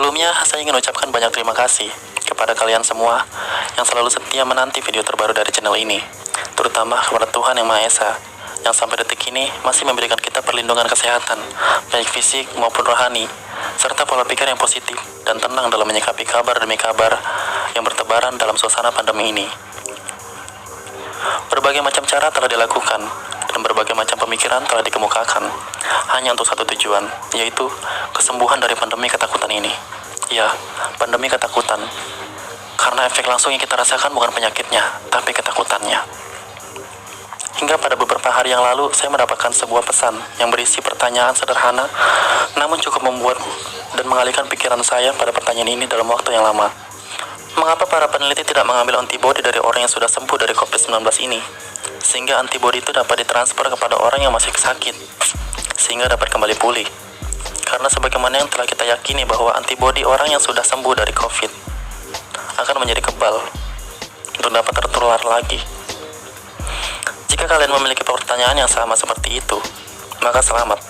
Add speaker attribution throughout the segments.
Speaker 1: Sebelumnya, saya ingin ucapkan banyak terima kasih kepada kalian semua yang selalu setia menanti video terbaru dari channel ini, terutama kepada Tuhan Yang Maha Esa, yang sampai detik ini masih memberikan kita perlindungan kesehatan, baik fisik maupun rohani, serta pola pikir yang positif dan tenang dalam menyikapi kabar demi kabar yang bertebaran dalam suasana pandemi ini. Berbagai macam cara telah dilakukan, dan berbagai macam pemikiran telah dikemukakan, hanya untuk satu tujuan, yaitu kesembuhan dari pandemi ketakutan ini. Ya, pandemi ketakutan, karena efek langsung yang kita rasakan bukan penyakitnya, tapi ketakutannya. Hingga pada beberapa hari yang lalu, saya mendapatkan sebuah pesan yang berisi pertanyaan sederhana, namun cukup membuat dan mengalihkan pikiran saya pada pertanyaan ini dalam waktu yang lama. Mengapa para peneliti tidak mengambil antibodi dari orang yang sudah sembuh dari COVID-19 ini, sehingga antibodi itu dapat ditransfer kepada orang yang masih sakit, sehingga dapat kembali pulih? Karena sebagaimana yang telah kita yakini bahwa antibodi orang yang sudah sembuh dari COVID akan menjadi kebal untuk dapat tertular lagi. Jika kalian memiliki pertanyaan yang sama seperti itu, maka selamat.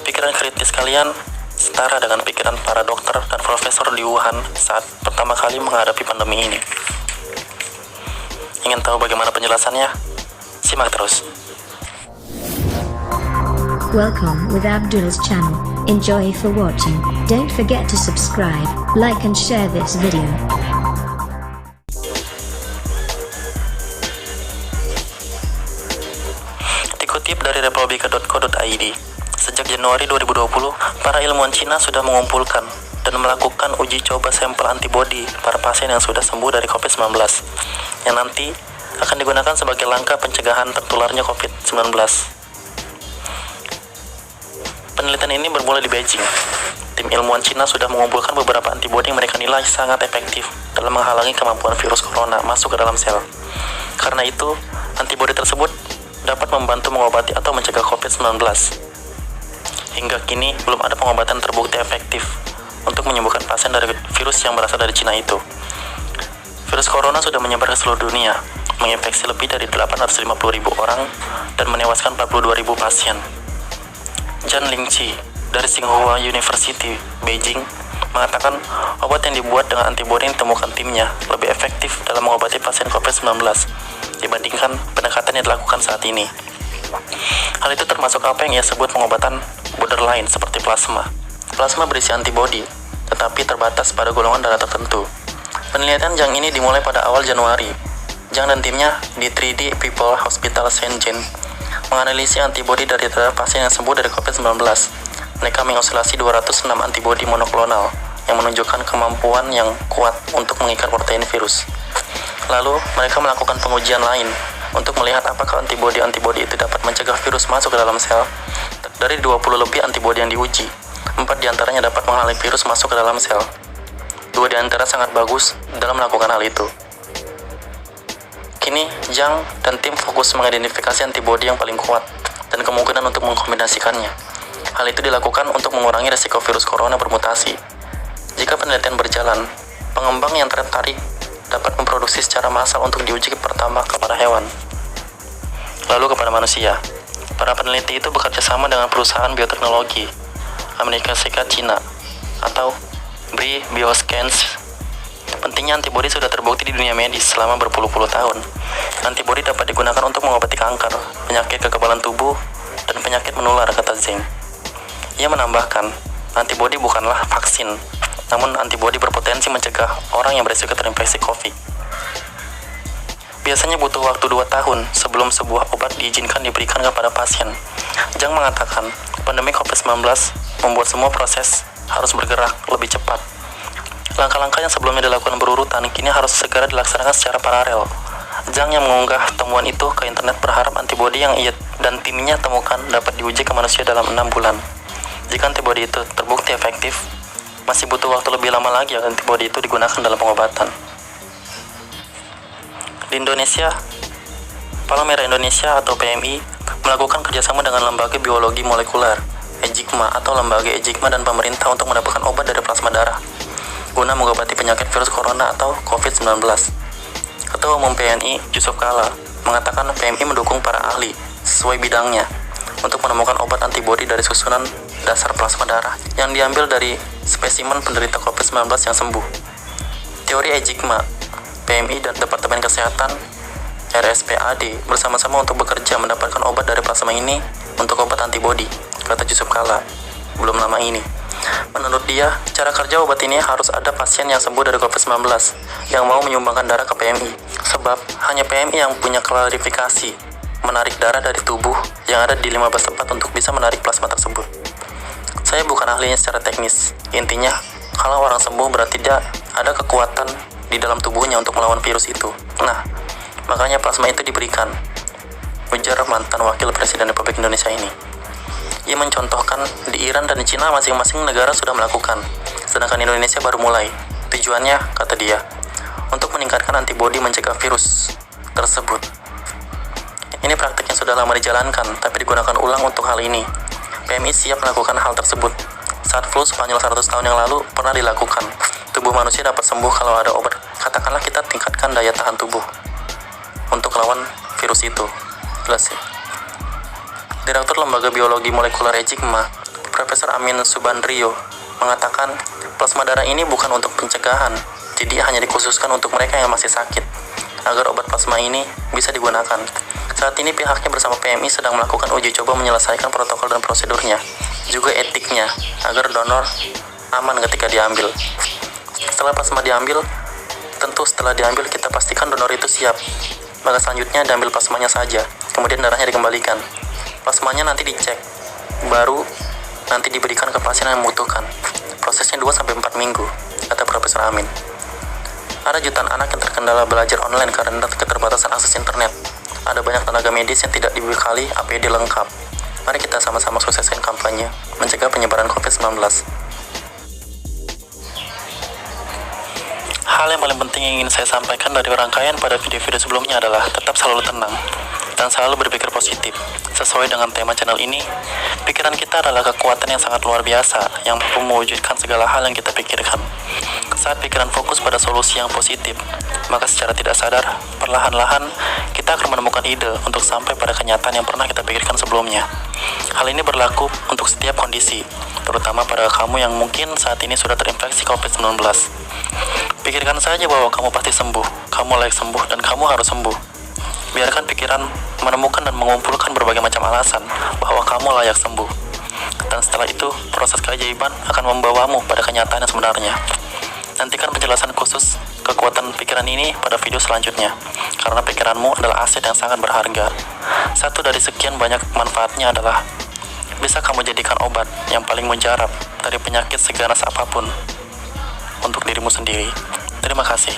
Speaker 1: Pikiran kritis kalian setara dengan pikiran para dokter dan profesor di Wuhan saat pertama kali menghadapi pandemi ini. Ingin tahu bagaimana penjelasannya? Simak terus.
Speaker 2: Welcome with Abdul's channel. Enjoy for watching. Don't forget to subscribe, like and share this video.
Speaker 1: Dikutip dari republika.co.id, sejak Januari 2020, para ilmuwan Cina sudah mengumpulkan dan melakukan uji coba sampel antibodi para pasien yang sudah sembuh dari COVID-19, yang nanti akan digunakan sebagai langkah pencegahan tertularnya COVID-19. Penelitian ini bermula di Beijing. Tim ilmuwan Cina sudah mengumpulkan beberapa antibodi yang mereka nilai sangat efektif dalam menghalangi kemampuan virus corona masuk ke dalam sel. Karena itu, antibodi tersebut dapat membantu mengobati atau mencegah COVID-19. Hingga kini, belum ada pengobatan terbukti efektif untuk menyembuhkan pasien dari virus yang berasal dari Cina itu. Virus corona sudah menyebar ke seluruh dunia, menginfeksi lebih dari 850.000 orang dan menewaskan 42.000 pasien. Zhan Lingqi dari Tsinghua University, Beijing, mengatakan obat yang dibuat dengan antibodi yang ditemukan timnya lebih efektif dalam mengobati pasien COVID-19 dibandingkan pendekatan yang dilakukan saat ini. Hal itu termasuk apa yang ia sebut pengobatan borderline seperti plasma. Plasma berisi antibodi, tetapi terbatas pada golongan darah tertentu. Penelitian Zhang ini dimulai pada awal Januari. Zhang dan timnya di 3D People Hospital Shenzhen menganalisis antibodi dari darah pasien yang sembuh dari COVID-19. Mereka mengosilasi 206 antibodi monoklonal yang menunjukkan kemampuan yang kuat untuk mengikat protein virus. Lalu, mereka melakukan pengujian lain untuk melihat apakah antibodi-antibodi itu dapat mencegah virus masuk ke dalam sel. Dari 20 lebih antibodi yang diuji, 4 diantaranya dapat menghalangi virus masuk ke dalam sel. 2 diantara sangat bagus dalam melakukan hal itu. Kini, Zhang dan tim fokus mengidentifikasi antibodi yang paling kuat dan kemungkinan untuk mengkombinasikannya. Hal itu dilakukan untuk mengurangi risiko virus corona bermutasi. Jika penelitian berjalan, pengembang yang tertarik dapat memproduksi secara massal untuk diuji pertama kepada hewan, lalu kepada manusia. Para peneliti itu bekerja sama dengan perusahaan bioteknologi Amerika Serikat Cina atau Brii Bioscience. Pentingnya antibodi sudah terbukti di dunia medis selama berpuluh-puluh tahun. Antibodi dapat digunakan untuk mengobati kanker, penyakit kekebalan tubuh, dan penyakit menular, kata Zhang. Ia menambahkan, antibodi bukanlah vaksin, namun antibodi berpotensi mencegah orang yang berisiko terinfeksi COVID. Biasanya butuh waktu 2 tahun sebelum sebuah obat diizinkan diberikan kepada pasien. Zhang mengatakan, pandemi COVID-19 membuat semua proses harus bergerak lebih cepat. Langkah-langkah yang sebelumnya dilakukan berurutan kini harus segera dilaksanakan secara paralel. Zhang yang mengunggah temuan itu ke internet berharap antibodi yang ia dan timnya temukan dapat diuji ke manusia dalam 6 bulan. Jika antibodi itu terbukti efektif, masih butuh waktu lebih lama lagi agar antibodi itu digunakan dalam pengobatan. Di Indonesia, Palang Merah Indonesia atau PMI melakukan kerjasama dengan Lembaga Biologi Molekuler (EJIKMA) atau Lembaga EJIKMA dan pemerintah untuk mendapatkan obat dari plasma darah guna mengobati penyakit virus corona atau COVID-19. Ketua Umum PNI, Yusuf Kala, mengatakan PMI mendukung para ahli sesuai bidangnya untuk menemukan obat antibodi dari susunan dasar plasma darah yang diambil dari spesimen penderita COVID-19 yang sembuh. Teori Ejigma, PMI dan Departemen Kesehatan RSPAD bersama-sama untuk bekerja mendapatkan obat dari plasma ini untuk obat antibodi, kata Yusuf Kala, belum lama ini. Menurut dia, cara kerja obat ini harus ada pasien yang sembuh dari COVID-19 yang mau menyumbangkan darah ke PMI. Sebab hanya PMI yang punya klarifikasi menarik darah dari tubuh yang ada di 15 tempat untuk bisa menarik plasma tersebut. Saya bukan ahlinya secara teknis. Intinya, kalau orang sembuh berarti dia ada kekuatan di dalam tubuhnya untuk melawan virus itu. Nah, makanya plasma itu diberikan, ujar mantan Wakil Presiden Republik Indonesia ini. Ia mencontohkan di Iran dan di Cina masing-masing negara sudah melakukan, sedangkan Indonesia baru mulai. Tujuannya, kata dia, untuk meningkatkan antibodi mencegah virus tersebut. Ini praktik yang sudah lama dijalankan, tapi digunakan ulang untuk hal ini. PMI siap melakukan hal tersebut. Saat flu Spanyol 100 tahun yang lalu pernah dilakukan. Tubuh manusia dapat sembuh kalau ada obat. Katakanlah kita tingkatkan daya tahan tubuh untuk lawan virus itu. Jelas sih. Direktur Lembaga Biologi Molekuler Ejigma, Profesor Amin Subandrio, mengatakan plasma darah ini bukan untuk pencegahan, jadi hanya dikhususkan untuk mereka yang masih sakit, agar obat plasma ini bisa digunakan. Saat ini pihaknya bersama PMI sedang melakukan uji coba menyelesaikan protokol dan prosedurnya, juga etiknya, agar donor aman ketika diambil. Setelah plasma diambil, tentu setelah diambil kita pastikan donor itu siap. Maka selanjutnya diambil plasmanya saja, kemudian darahnya dikembalikan. Plasmanya nanti dicek, baru nanti diberikan ke pasien yang membutuhkan. Prosesnya 2-4 minggu, kata Profesor Amin. Ada jutaan anak yang terkendala belajar online karena keterbatasan akses internet. Ada banyak tenaga medis yang tidak dibekali APD lengkap. Mari kita sama-sama sukseskan kampanye mencegah penyebaran COVID-19. Hal yang paling penting yang ingin saya sampaikan dari rangkaian pada video-video sebelumnya adalah tetap selalu tenang dan selalu berpikir positif. Sesuai dengan tema channel ini, pikiran kita adalah kekuatan yang sangat luar biasa yang mampu mewujudkan segala hal yang kita pikirkan. Saat pikiran fokus pada solusi yang positif, maka secara tidak sadar, perlahan-lahan kita akan menemukan ide untuk sampai pada kenyataan yang pernah kita pikirkan sebelumnya. Hal ini berlaku untuk setiap kondisi, terutama pada kamu yang mungkin saat ini sudah terinfeksi COVID-19. Pikirkan saja bahwa kamu pasti sembuh, kamu layak sembuh, dan kamu harus sembuh. Biarkan pikiran menemukan dan mengumpulkan berbagai macam alasan bahwa kamu layak sembuh. Dan setelah itu, proses keajaiban akan membawamu pada kenyataan yang sebenarnya. Nantikan penjelasan khusus kekuatan pikiran ini pada video selanjutnya, karena pikiranmu adalah aset yang sangat berharga. Satu dari sekian banyak manfaatnya adalah bisa kamu jadikan obat yang paling mujarab dari penyakit seganas apapun untuk dirimu sendiri. Terima kasih.